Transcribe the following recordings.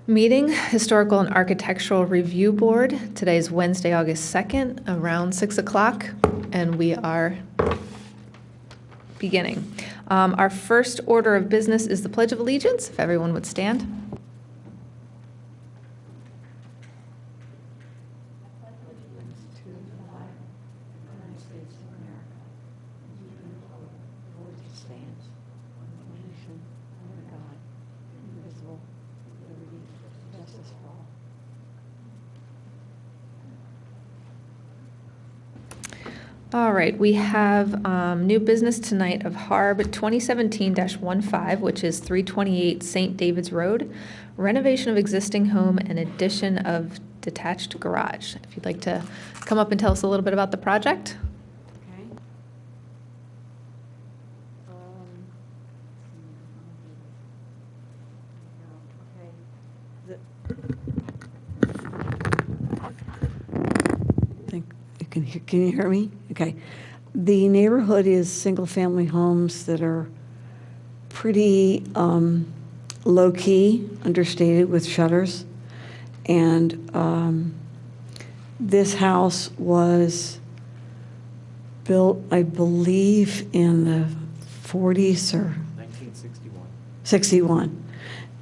Meeting, Historical and Architectural Review Board. Today is Wednesday, August 2nd, around 6 o'clock, and we are beginning. Our first order of business is the Pledge of Allegiance, if everyone would stand. All right, we have new business tonight of HARB 2017-15, which is 328 St. David's Road, renovation of existing home and addition of detached garage. If you'd like to come up and tell us a little bit about the project. Can you hear me? Okay. The neighborhood is single-family homes that are pretty low-key, understated with shutters. And this house was built, I believe, in the 40s or 1961. 61.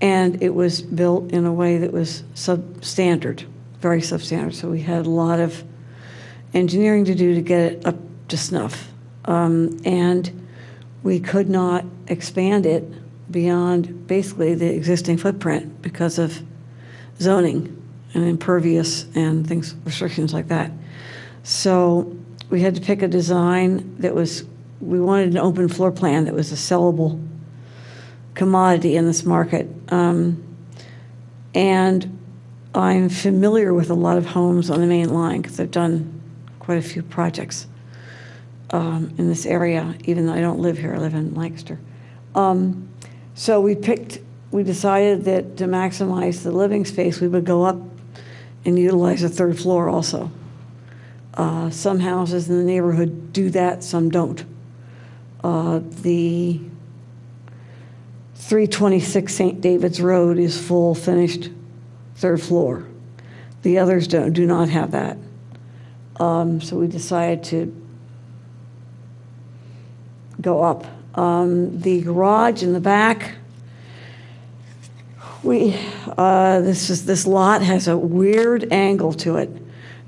And it was built in a way that was substandard, very substandard. So we had a lot of engineering to do to get it up to snuff. And we could not expand it beyond basically the existing footprint because of zoning and impervious and things, restrictions like that. So we had to pick a design that was, we wanted an open floor plan that was a sellable commodity in this market. And I'm familiar with a lot of homes on the main line because I've done quite a few projects in this area, even though I don't live here, I live in Lancaster. So we decided that to maximize the living space, we would go up and utilize a third floor also. Some houses in the neighborhood do that, some don't. The 326 St. David's Road is full finished third floor. The others do not have that. So we decided to go up. The garage in the back, this lot has a weird angle to it.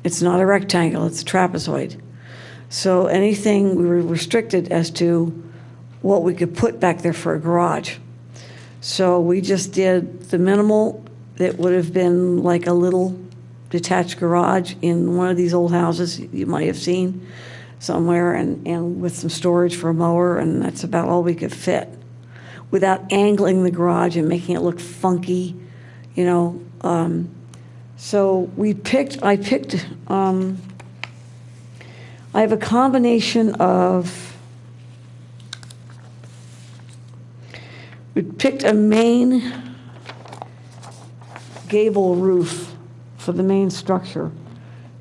It's not a rectangle, it's a trapezoid. So anything, we were restricted as to what we could put back there for a garage. So we just did the minimal that would have been like a little detached garage in one of these old houses you might have seen somewhere, and with some storage for a mower, and that's about all we could fit without angling the garage and making it look funky, you know. So I have a combination of, we picked a main gable roof for the main structure,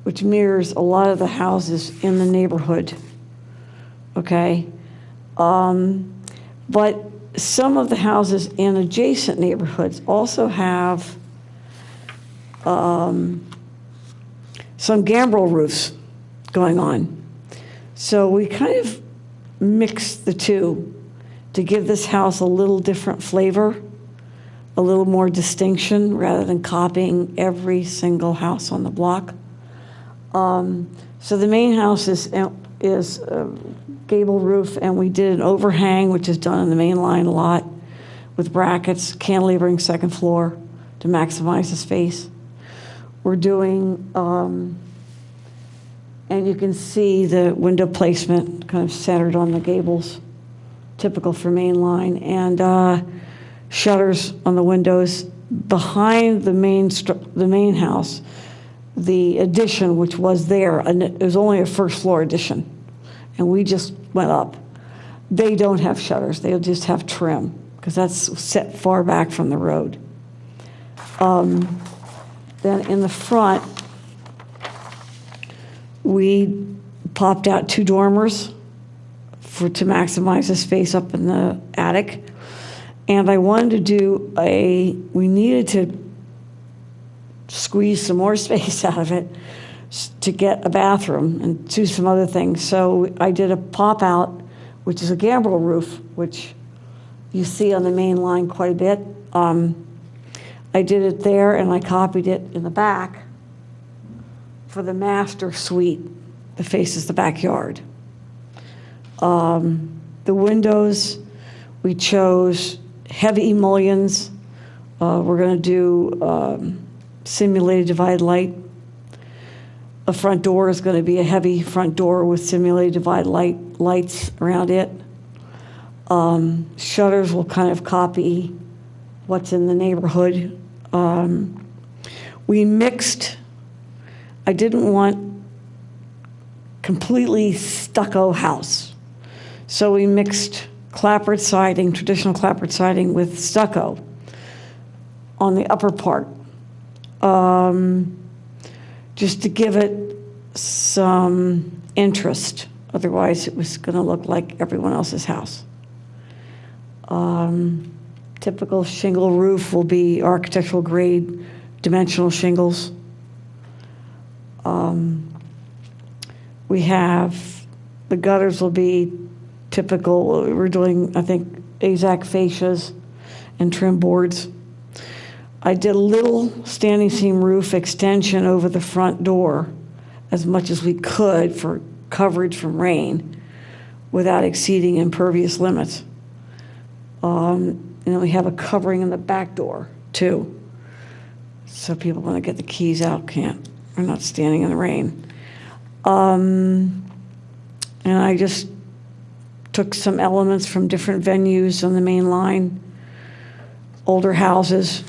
which mirrors a lot of the houses in the neighborhood, okay? But some of the houses in adjacent neighborhoods also have some gambrel roofs going on. So we kind of mixed the two to give this house a little different flavor, a little more distinction, rather than copying every single house on the block. So the main house is gable roof, and we did an overhang, which is done in the main line a lot, with brackets, cantilevering second floor to maximize the space. We're doing, and you can see the window placement kind of centered on the gables, typical for main line, and shutters on the windows. Behind the main house, the addition, which was there, and it was only a first floor addition, and we just went up. They don't have shutters, they'll just have trim, because that's set far back from the road. Then in the front, we popped out 2 dormers to maximize the space up in the attic. And I wanted to do we needed to squeeze some more space out of it to get a bathroom and do some other things. So I did a pop-out, which is a gambrel roof, which you see on the main line quite a bit. I did it there, and I copied it in the back for the master suite that faces the backyard. The windows, we chose heavy mullions. We're going to do simulated divided light. The front door is going to be a heavy front door with simulated divided lights around it. Shutters will kind of copy what's in the neighborhood. We mixed, I didn't want completely stucco house. So we mixed clapboard siding, traditional clapboard siding with stucco on the upper part, just to give it some interest. Otherwise, it was going to look like everyone else's house. Typical shingle roof will be architectural grade, dimensional shingles. We have, the gutters will be typical. We're doing, I think, AZAC fascias and trim boards. I did a little standing seam roof extension over the front door as much as we could for coverage from rain without exceeding impervious limits. And then we have a covering in the back door too. So people, when they get the keys out, are not standing in the rain. And I just took some elements from different venues on the main line, older houses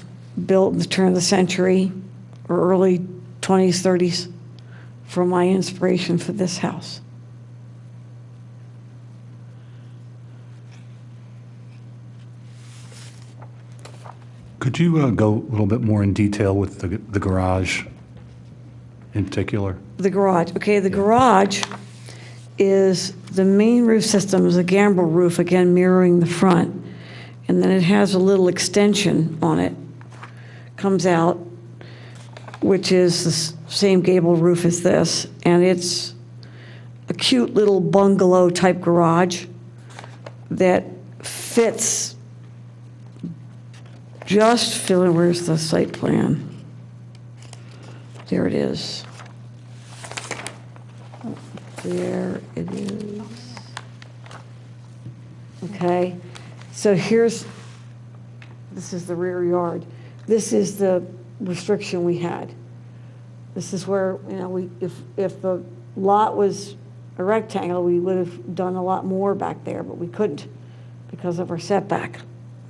built in the turn of the century or early 20s, 30s for my inspiration for this house. Could you go a little bit more in detail with the garage in particular? The garage. Okay, the garage is the main roof system is a gambrel roof, again mirroring the front, and then it has a little extension on it, comes out, which is the same gable roof as this, and it's a cute little bungalow type garage that fits just filling. Where's the site plan? There it is. There it is. Okay, so this is the rear yard. This is the restriction we had. This is where, if the lot was a rectangle, we would have done a lot more back there, but we couldn't because of our setback.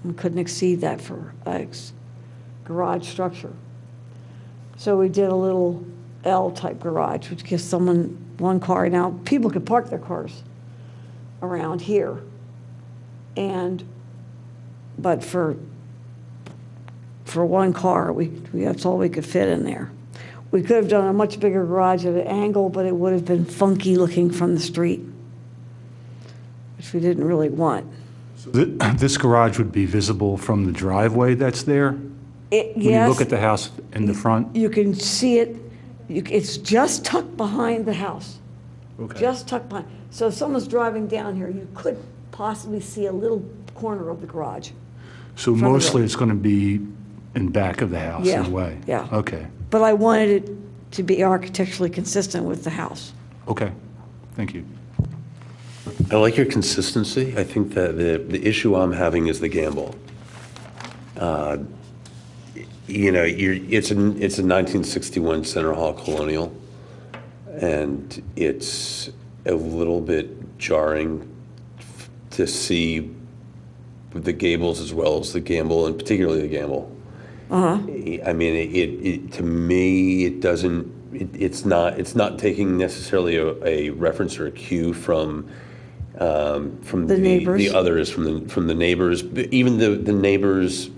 We couldn't exceed that for a garage structure. So we did a little L-type garage, which gives someone one car. Now, people could park their cars around here, but for one car, that's all we could fit in there. We could have done a much bigger garage at an angle, but it would have been funky looking from the street, which we didn't really want. So this garage would be visible from the driveway that's there? When Yes. you look at the house in the front? You can see it. It's just tucked behind the house. Okay. Just tucked behind. So if someone's driving down here, you could possibly see a little corner of the garage. So front of mostly it. it's going to be in back of the house in a way? Yeah. Okay. But I wanted it to be architecturally consistent with the house. Okay. Thank you. I like your consistency. I think that the issue I'm having is the gamble. It's a 1961 Center Hall Colonial, and it's a little bit jarring to see the gables as well as the gamble, and particularly the gamble. I mean, it to me, it doesn't. It's not taking necessarily a reference or a cue from The neighbors. the others, from the neighbors, even the neighbors,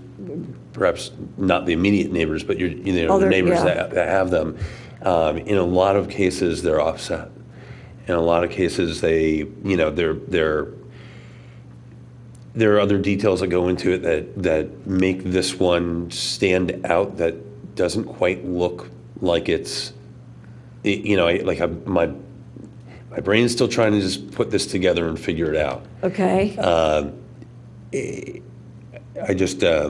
perhaps not the immediate neighbors, but the neighbors that have them. In a lot of cases, they're offset. In a lot of cases, there are other details that go into it that make this one stand out, that doesn't quite look like it's, my brain's still trying to just put this together and figure it out. Okay. I just, I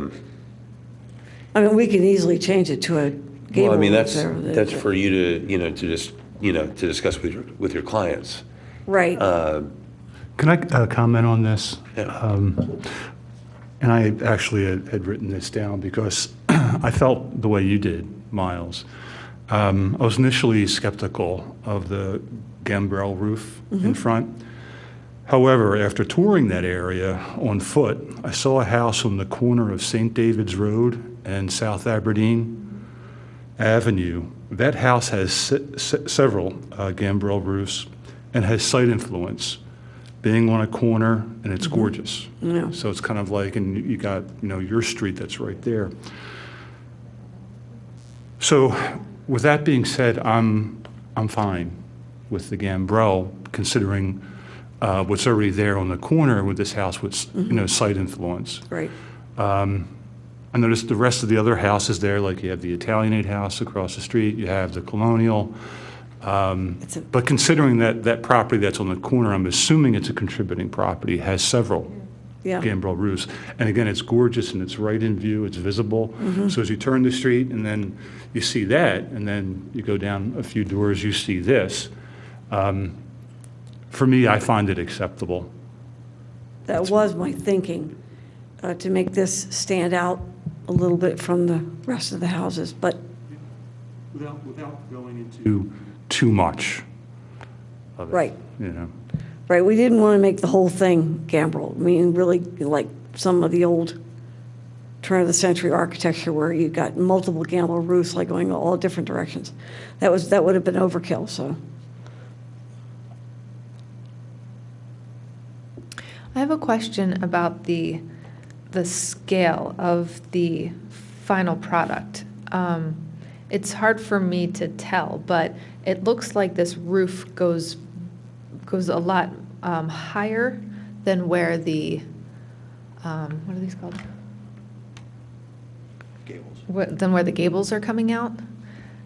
mean, we can easily change it to a gable. well, I mean, roof that's there. for you to just, to discuss with your clients. Right. Can I comment on this? Yeah. And I actually had written this down because I felt the way you did, Miles. I was initially skeptical of the gambrel roof in front. However, after touring that area on foot, I saw a house on the corner of St. David's Road and South Aberdeen Avenue. That house has several gambrel roofs and has site influence, being on a corner, and it's gorgeous. Yeah. So it's kind of like, and you got, your street that's right there. So with that being said, I'm fine with the gambrel, considering what's already there on the corner with this house with, site influence. Right. I noticed the rest of the other houses there, like you have the Italianate house across the street, you have the Colonial. But considering that property that's on the corner, I'm assuming it's a contributing property, has several Yeah. gambrel roofs. And again, it's gorgeous and it's right in view, it's visible. So as you turn the street and then you see that, and then you go down a few doors, you see this. For me, I find it acceptable. That was my thinking, to make this stand out a little bit from the rest of the houses, but Without going into too much of it. Right. You know. right, we didn't want to make the whole thing gambrel. I mean, really, like some of the old turn-of-the-century architecture where you got multiple gambrel roofs, like going all different directions. That would have been overkill, so. I have a question about the scale of the final product. It's hard for me to tell, but it looks like this roof goes a lot higher than where the what are these called? Gables. Than where the gables are coming out,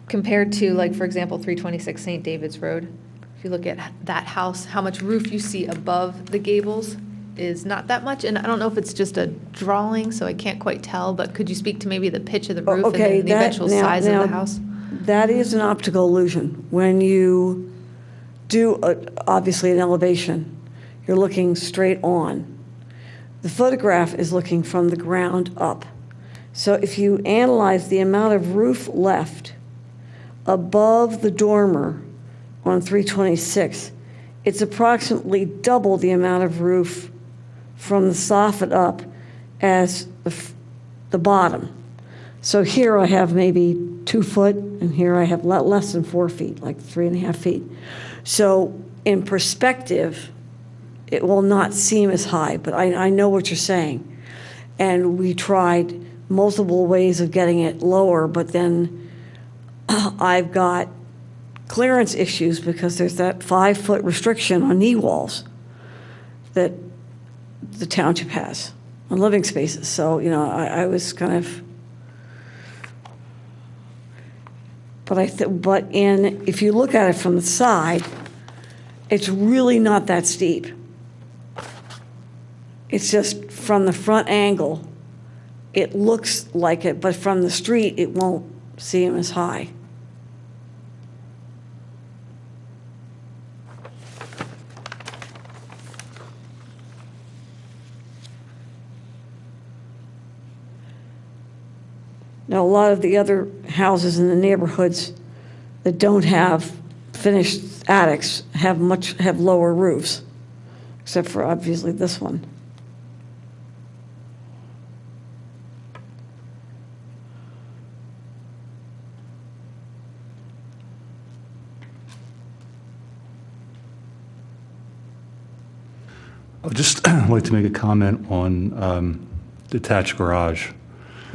compared to, like, for example, 326 St. David's Road. If you look at that house, how much roof you see above the gables is not that much, and I don't know if it's just a drawing, so I can't quite tell, but could you speak to maybe the pitch of the roof and Okay, then the eventual size of the house? That is an optical illusion. When you do, obviously, an elevation, you're looking straight on. The photograph is looking from the ground up. So if you analyze the amount of roof left above the dormer on 326, it's approximately double the amount of roof from the soffit up as the bottom. So here I have maybe 2 foot, and here I have less than 4 feet, like 3.5 feet. So in perspective, it will not seem as high, but I know what you're saying. And we tried multiple ways of getting it lower, but then I've got clearance issues because there's that 5-foot restriction on knee walls that the township has on living spaces. So, I was kind of, but if you look at it from the side, it's really not that steep. It's just from the front angle, it looks like it, but from the street, it won't seem as high. Now, a lot of the other houses in the neighborhoods that don't have finished attics have lower roofs, except for obviously this one. I would just like to make a comment on detached garage.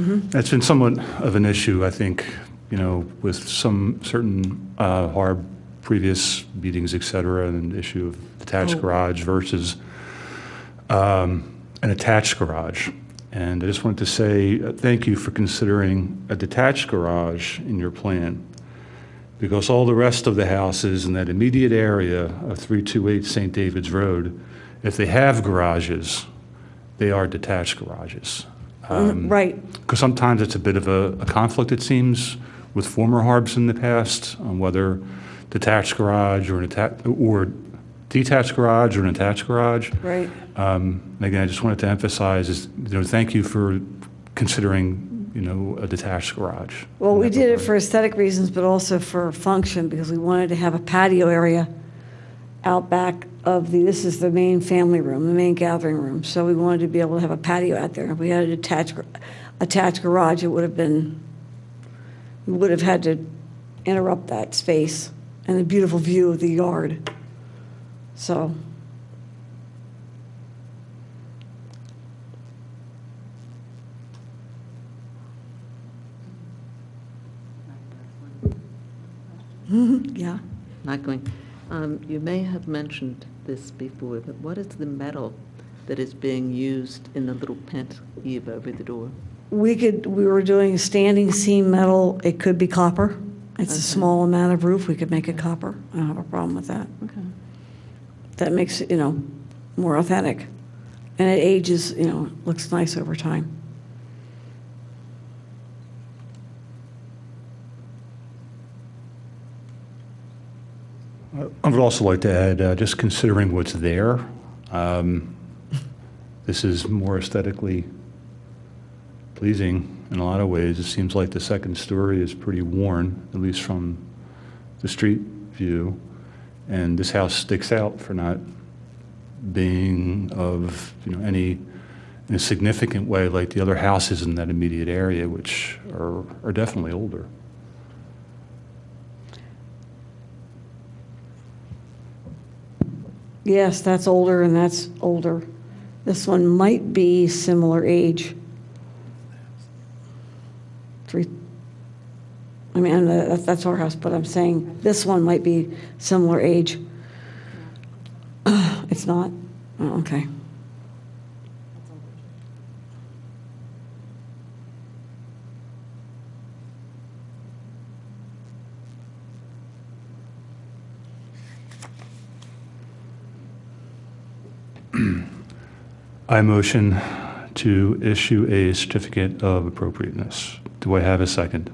That's been somewhat of an issue, I think, with some certain HARB previous meetings, et cetera, and the issue of detached garage versus an attached garage. And I just wanted to say thank you for considering a detached garage in your plan, because all the rest of the houses in that immediate area of 328 St. David's Road, if they have garages, they are detached garages. Right. Because sometimes it's a bit of a conflict, it seems, with former harbs in the past on whether detached garage or detached garage or an attached garage. Right. Again, I just wanted to emphasize thank you for considering a detached garage. Well, we did it for aesthetic reasons, but also for function, because we wanted to have a patio area out back of this is the main family room, the main gathering room. So we wanted to be able to have a patio out there. If we had an attached garage, we would have had to interrupt that space and the beautiful view of the yard. So. Yeah. Not going. You may have mentioned this before, but what is the metal that is being used in the little pent eave over the door? We were doing standing seam metal. It could be copper. It's a small amount of roof. We could make it copper. I don't have a problem with that. Okay. That makes it, more authentic. And it ages, looks nice over time. I would also like to add, just considering what's there, this is more aesthetically pleasing in a lot of ways. It seems like the second story is pretty worn, at least from the street view, and this house sticks out for not being of any in a significant way like the other houses in that immediate area, which are definitely older. Yes, that's older and that's older. This one might be similar age. That's our house, but I'm saying this one might be similar age. It's not? Oh, okay. I motion to issue a certificate of appropriateness. Do I have a second?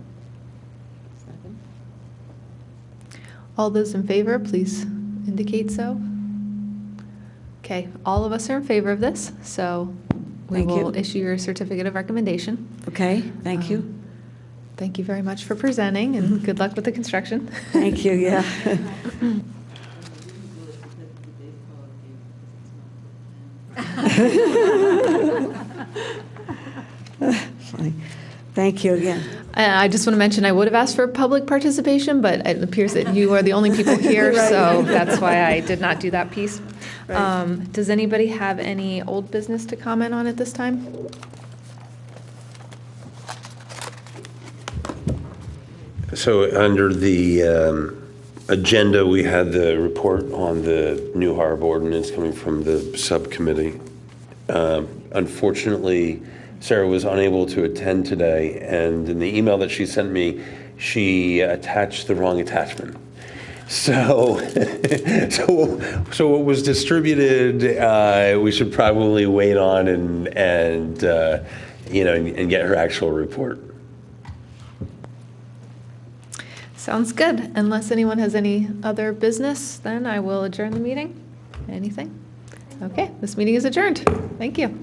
All those in favor, please indicate so. Okay, all of us are in favor of this, so we Thank will you. issue your certificate of recommendation. Okay, thank you. Thank you very much for presenting, and good luck with the construction. Thank you, yeah. Funny. Thank you again. I just want to mention, I would have asked for public participation, but it appears that you are the only people here, Right. so that's why I did not do that piece. Right. Does anybody have any old business to comment on at this time? So under the agenda, we had the report on the new harbor ordinance coming from the subcommittee. Unfortunately, Sarah was unable to attend today, and in the email that she sent me, she attached the wrong attachment. So, so what was distributed, we should probably wait on and get her actual report. Sounds good. Unless anyone has any other business, then I will adjourn the meeting. Anything? Okay, this meeting is adjourned. Thank you.